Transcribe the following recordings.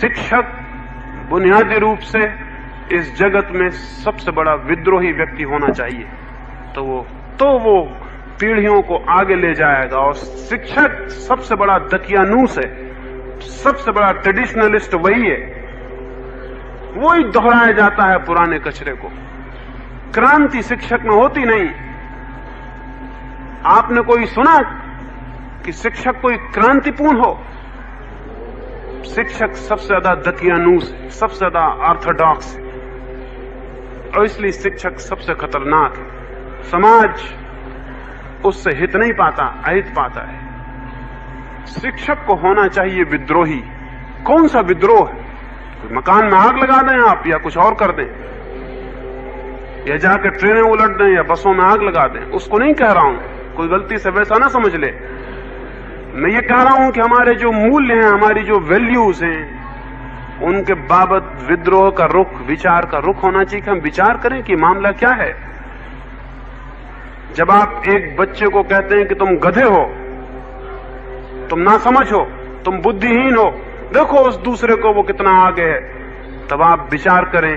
शिक्षक बुनियादी रूप से इस जगत में सबसे बड़ा विद्रोही व्यक्ति होना चाहिए, तो वो पीढ़ियों को आगे ले जाएगा। और शिक्षक सबसे बड़ा दकियानूस है, सबसे बड़ा ट्रेडिशनलिस्ट वही है, वो ही दोहराया जाता है पुराने कचरे को। क्रांति शिक्षक में होती नहीं। आपने कोई सुना कि शिक्षक कोई क्रांतिपूर्ण हो? शिक्षक सबसे ज्यादा दकियानूस है, सबसे ज्यादा ऑर्थोडॉक्स है, और इसलिए शिक्षक सबसे खतरनाक है। समाज उससे हित नहीं पाता, अहित पाता है। शिक्षक को होना चाहिए विद्रोही। कौन सा विद्रोह है? मकान में आग लगा दें आप, या कुछ और कर दें, या जाकर ट्रेनें उलट दें, या बसों में आग लगा दें, उसको नहीं कह रहा हूं, कोई गलती से वैसा ना समझ ले। मैं ये कह रहा हूं कि हमारे जो मूल्य हैं, हमारी जो वैल्यूज हैं, उनके बाबत विद्रोह का रुख, विचार का रुख होना चाहिए कि हम विचार करें कि मामला क्या है। जब आप एक बच्चे को कहते हैं कि तुम गधे हो, तुम नासमझ हो, तुम बुद्धिहीन हो, देखो उस दूसरे को वो कितना आगे है, तब आप विचार करें,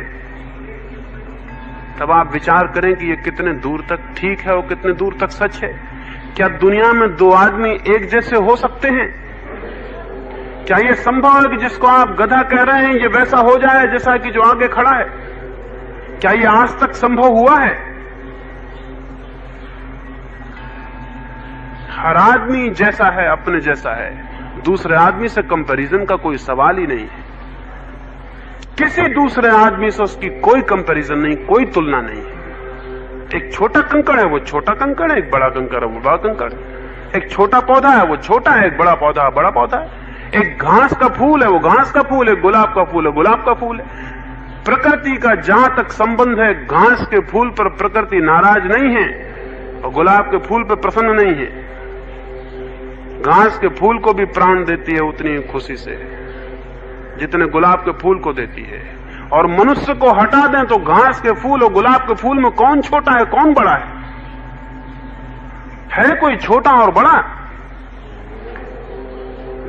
तब आप विचार करें कि ये कितने दूर तक ठीक है और कितने दूर तक सच है। क्या दुनिया में दो आदमी एक जैसे हो सकते हैं? क्या ये संभव है कि जिसको आप गधा कह रहे हैं ये वैसा हो जाए जैसा कि जो आगे खड़ा है? क्या ये आज तक संभव हुआ है? हर आदमी जैसा है, अपने जैसा है, दूसरे आदमी से कंपैरिजन का कोई सवाल ही नहीं है। किसी दूसरे आदमी से उसकी कोई कंपैरिजन नहीं, कोई तुलना नहीं है। एक छोटा कंकड़ है वो छोटा कंकड़ है, एक बड़ा कंकड़ है वो बड़ा कंकड़ है। एक छोटा पौधा है वो छोटा है, एक बड़ा पौधा है बड़ा पौधा है। एक घास का फूल है वो घास का फूल है, गुलाब का फूल है गुलाब का फूल है। प्रकृति का जहां तक संबंध है, घास के फूल पर प्रकृति नाराज नहीं है और गुलाब के फूल पर प्रसन्न नहीं है। घास के फूल को भी प्राण देती है उतनी खुशी से जितने गुलाब के फूल को देती है। और मनुष्य को हटा दें तो घास के फूल और गुलाब के फूल में कौन छोटा है कौन बड़ा है कोई छोटा और बड़ा?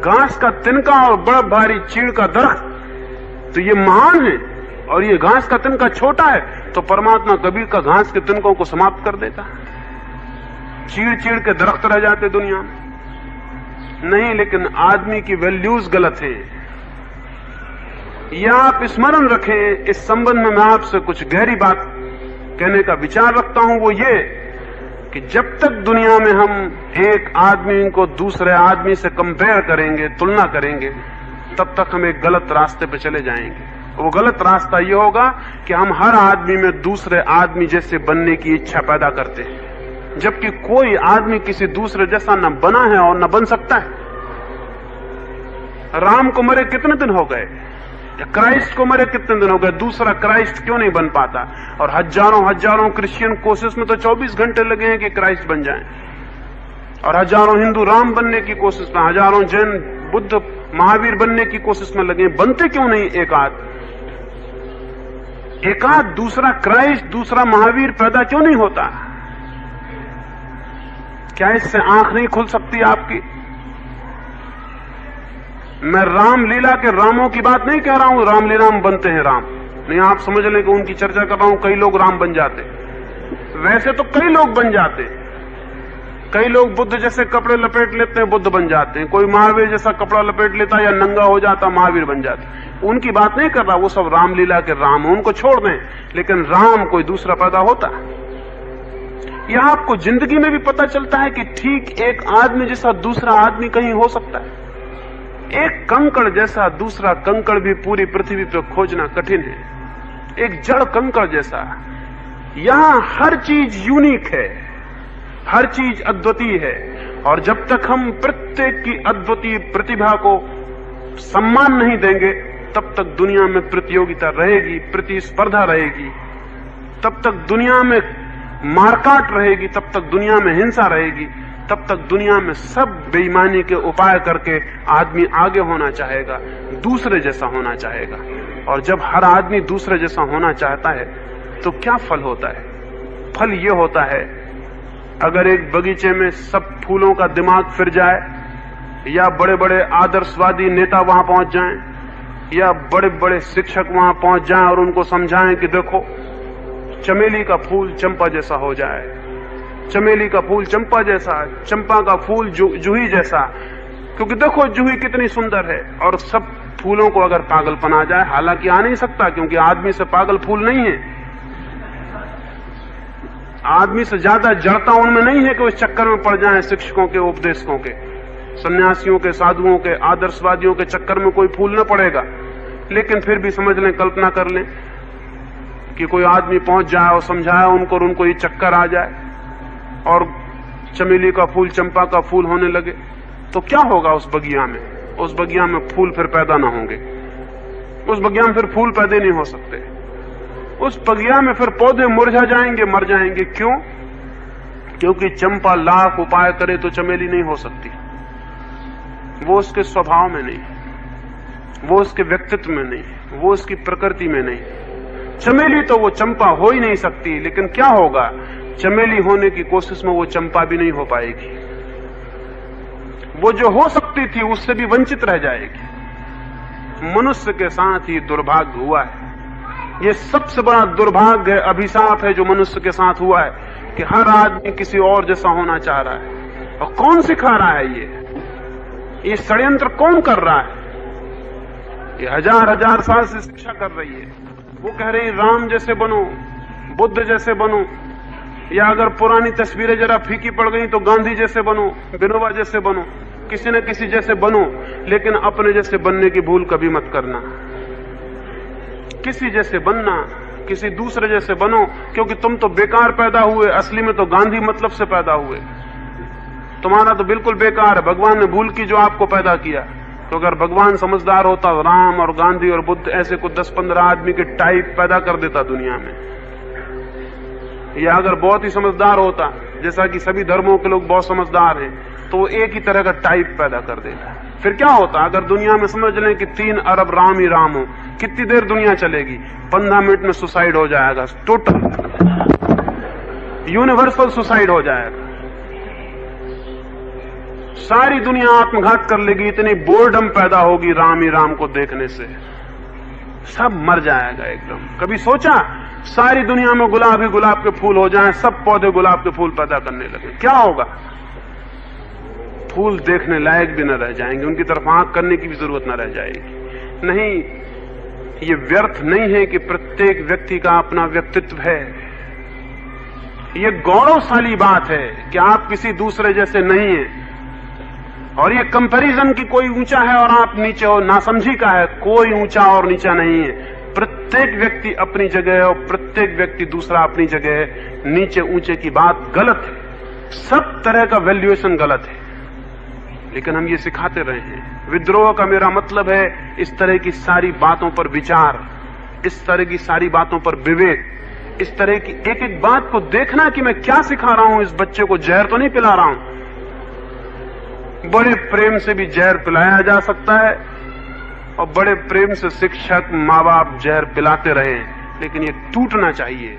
घास का तिनका और बड़ा भारी चीड़ का दरख्त तो ये महान है, और ये घास का तिनका छोटा है, तो परमात्मा कबीर का घास के तिनकों को समाप्त कर देता। चीड़ चीड़ के दरख्त रह जाते दुनिया में। नहीं, लेकिन आदमी की वैल्यूज गलत है। यह आप स्मरण रखें। इस संबंध में मैं आपसे कुछ गहरी बात कहने का विचार रखता हूं, वो ये कि जब तक दुनिया में हम एक आदमी को दूसरे आदमी से कंपेयर करेंगे, तुलना करेंगे, तब तक हम एक गलत रास्ते पर चले जाएंगे। वो गलत रास्ता ये होगा कि हम हर आदमी में दूसरे आदमी जैसे बनने की इच्छा पैदा करते हैं, जबकि कोई आदमी किसी दूसरे जैसा न बना है और न बन सकता है। राम को मरे कितने दिन हो गए, क्राइस्ट को मरे कितने दिन हो गए, दूसरा क्राइस्ट क्यों नहीं बन पाता? और हजारों हजारों क्रिश्चियन कोशिश में तो 24 घंटे लगे हैं कि क्राइस्ट बन जाएं, और हजारों हिंदू राम बनने की कोशिश में, हजारों जैन बुद्ध महावीर बनने की कोशिश में लगे। बनते क्यों नहीं एकाध दूसरा क्राइस्ट, दूसरा महावीर पैदा क्यों नहीं होता? क्या इससे आंख नहीं खुल सकती आपकी? मैं रामलीला के रामों की बात नहीं कह रहा हूं, रामलीला में बनते हैं राम नहीं, आप समझ लें कि उनकी चर्चा कर रहा हूं। कई लोग राम बन जाते, वैसे तो कई लोग बन जाते। कई लोग बुद्ध जैसे कपड़े लपेट लेते हैं, बुद्ध बन जाते हैं। कोई महावीर जैसा कपड़ा लपेट लेता या नंगा हो जाता, महावीर बन जाते। उनकी बात नहीं कर रहा, वो सब रामलीला के राम, उनको छोड़ दें। लेकिन राम कोई दूसरा पैदा होता। यह आपको जिंदगी में भी पता चलता है कि ठीक एक आदमी जैसा दूसरा आदमी कहीं हो सकता है। एक कंकड़ जैसा दूसरा कंकड़ भी पूरी पृथ्वी पर खोजना कठिन है। एक जड़ कंकड़ जैसा। यहां हर चीज यूनिक है, हर चीज अद्वितीय है, और जब तक हम प्रत्येक की अद्वितीय प्रतिभा को सम्मान नहीं देंगे, तब तक दुनिया में प्रतियोगिता रहेगी, प्रतिस्पर्धा रहेगी, तब तक दुनिया में मारकाट रहेगी, तब तक दुनिया में हिंसा रहेगी, तब तक दुनिया में सब बेईमानी के उपाय करके आदमी आगे होना चाहेगा, दूसरे जैसा होना चाहेगा। और जब हर आदमी दूसरे जैसा होना चाहता है तो क्या फल होता है? फल ये होता है, अगर एक बगीचे में सब फूलों का दिमाग फिर जाए, या बड़े बड़े आदर्शवादी नेता वहां पहुंच जाएं, या बड़े बड़े शिक्षक वहां पहुंच जाएं और उनको समझाएं कि देखो चमेली का फूल चंपा जैसा हो जाए, चमेली का फूल चंपा जैसा, चंपा का फूल जूही जैसा, क्योंकि देखो जूही कितनी सुंदर है। और सब फूलों को अगर पागलपन आ जाए, हालांकि आ नहीं सकता क्योंकि आदमी से पागल फूल नहीं है, आदमी से ज्यादा जड़ता उनमें नहीं है कि उस चक्कर में पड़ जाएं शिक्षकों के, उपदेशकों के, सन्यासियों के, साधुओं के, आदर्शवादियों के चक्कर में कोई फूल न पड़ेगा। लेकिन फिर भी समझ लें, कल्पना कर लें कि कोई आदमी पहुंच जाए और समझाए उनको और उनको ये चक्कर आ जाए और चमेली का फूल चंपा का फूल होने लगे, तो क्या होगा उस बगिया में? उस बगिया में फूल फिर पैदा ना होंगे, उस बगिया में फिर फूल पैदा नहीं हो सकते, उस बगिया में फिर पौधे मुरझा जाएंगे, मर जाएंगे। क्यों? क्योंकि चंपा लाख उपाय करे तो चमेली नहीं हो सकती। वो उसके स्वभाव में नहीं, वो उसके व्यक्तित्व में नहीं, वो उसकी प्रकृति में नहीं। चमेली तो वो चंपा हो ही नहीं सकती। लेकिन क्या होगा? चमेली होने की कोशिश में वो चंपा भी नहीं हो पाएगी, वो जो हो सकती थी उससे भी वंचित रह जाएगी। मनुष्य के साथ ही दुर्भाग्य हुआ है। ये सबसे बड़ा दुर्भाग्य है, अभिशाप है जो मनुष्य के साथ हुआ है कि हर आदमी किसी और जैसा होना चाह रहा है। और कौन सिखा रहा है ये षड्यंत्र कौन कर रहा है? ये हजार हजार साल से शिक्षा कर रही है। वो कह रही राम जैसे बनो, बुद्ध जैसे बनो, या अगर पुरानी तस्वीरें जरा फीकी पड़ गई तो गांधी जैसे बनो, विनोबा जैसे बनो, किसी न किसी जैसे बनो, लेकिन अपने जैसे बनने की भूल कभी मत करना। किसी जैसे बनना, किसी दूसरे जैसे बनो, क्योंकि तुम तो बेकार पैदा हुए, असली में तो गांधी मतलब से पैदा हुए। तुम्हारा तो बिल्कुल बेकार है, भगवान ने भूल की जो आपको पैदा किया। तो अगर भगवान समझदार होता, राम और गांधी और बुद्ध ऐसे कुछ 10-15 आदमी के टाइप पैदा कर देता दुनिया में, या अगर बहुत ही समझदार होता, जैसा कि सभी धर्मों के लोग बहुत समझदार हैं, तो वो एक ही तरह का टाइप पैदा कर देता। फिर क्या होता? अगर दुनिया में समझ लें कि 3 अरब राम ही राम हो, कितनी देर दुनिया चलेगी? 15 मिनट में सुसाइड हो जाएगा, टोटल यूनिवर्सल सुसाइड हो जाएगा। सारी दुनिया आत्मघात कर लेगी, इतनी बोर्डम पैदा होगी राम ही राम को देखने से, सब मर जाएगा एकदम। कभी सोचा सारी दुनिया में गुलाब ही गुलाब के फूल हो जाएं, सब पौधे गुलाब के फूल पैदा करने लगे, क्या होगा? फूल देखने लायक भी न रह जाएंगे, उनकी तरफ आंख करने की भी जरूरत न रह जाएगी। नहीं, ये व्यर्थ नहीं है कि प्रत्येक व्यक्ति का अपना व्यक्तित्व है। ये गौरवशाली बात है कि आप किसी दूसरे जैसे नहीं हैं। और ये कंपैरिजन की कोई ऊंचा है और आप नीचे हो, नासमझी का है। कोई ऊंचा और नीचा नहीं है, प्रत्येक व्यक्ति अपनी जगह है और प्रत्येक व्यक्ति दूसरा अपनी जगह है। नीचे ऊंचे की बात गलत है, सब तरह का वैल्यूएशन गलत है, लेकिन हम ये सिखाते रहे हैं। विद्रोह का मेरा मतलब है इस तरह की सारी बातों पर विचार, इस तरह की सारी बातों पर विवेक, इस तरह की एक एक बात को देखना कि मैं क्या सिखा रहा हूं। इस बच्चे को जहर तो नहीं पिला रहा हूं। बड़े प्रेम से भी जहर पिलाया जा सकता है और बड़े प्रेम से शिक्षक, माँ बाप जहर पिलाते रहे, लेकिन ये टूटना चाहिए।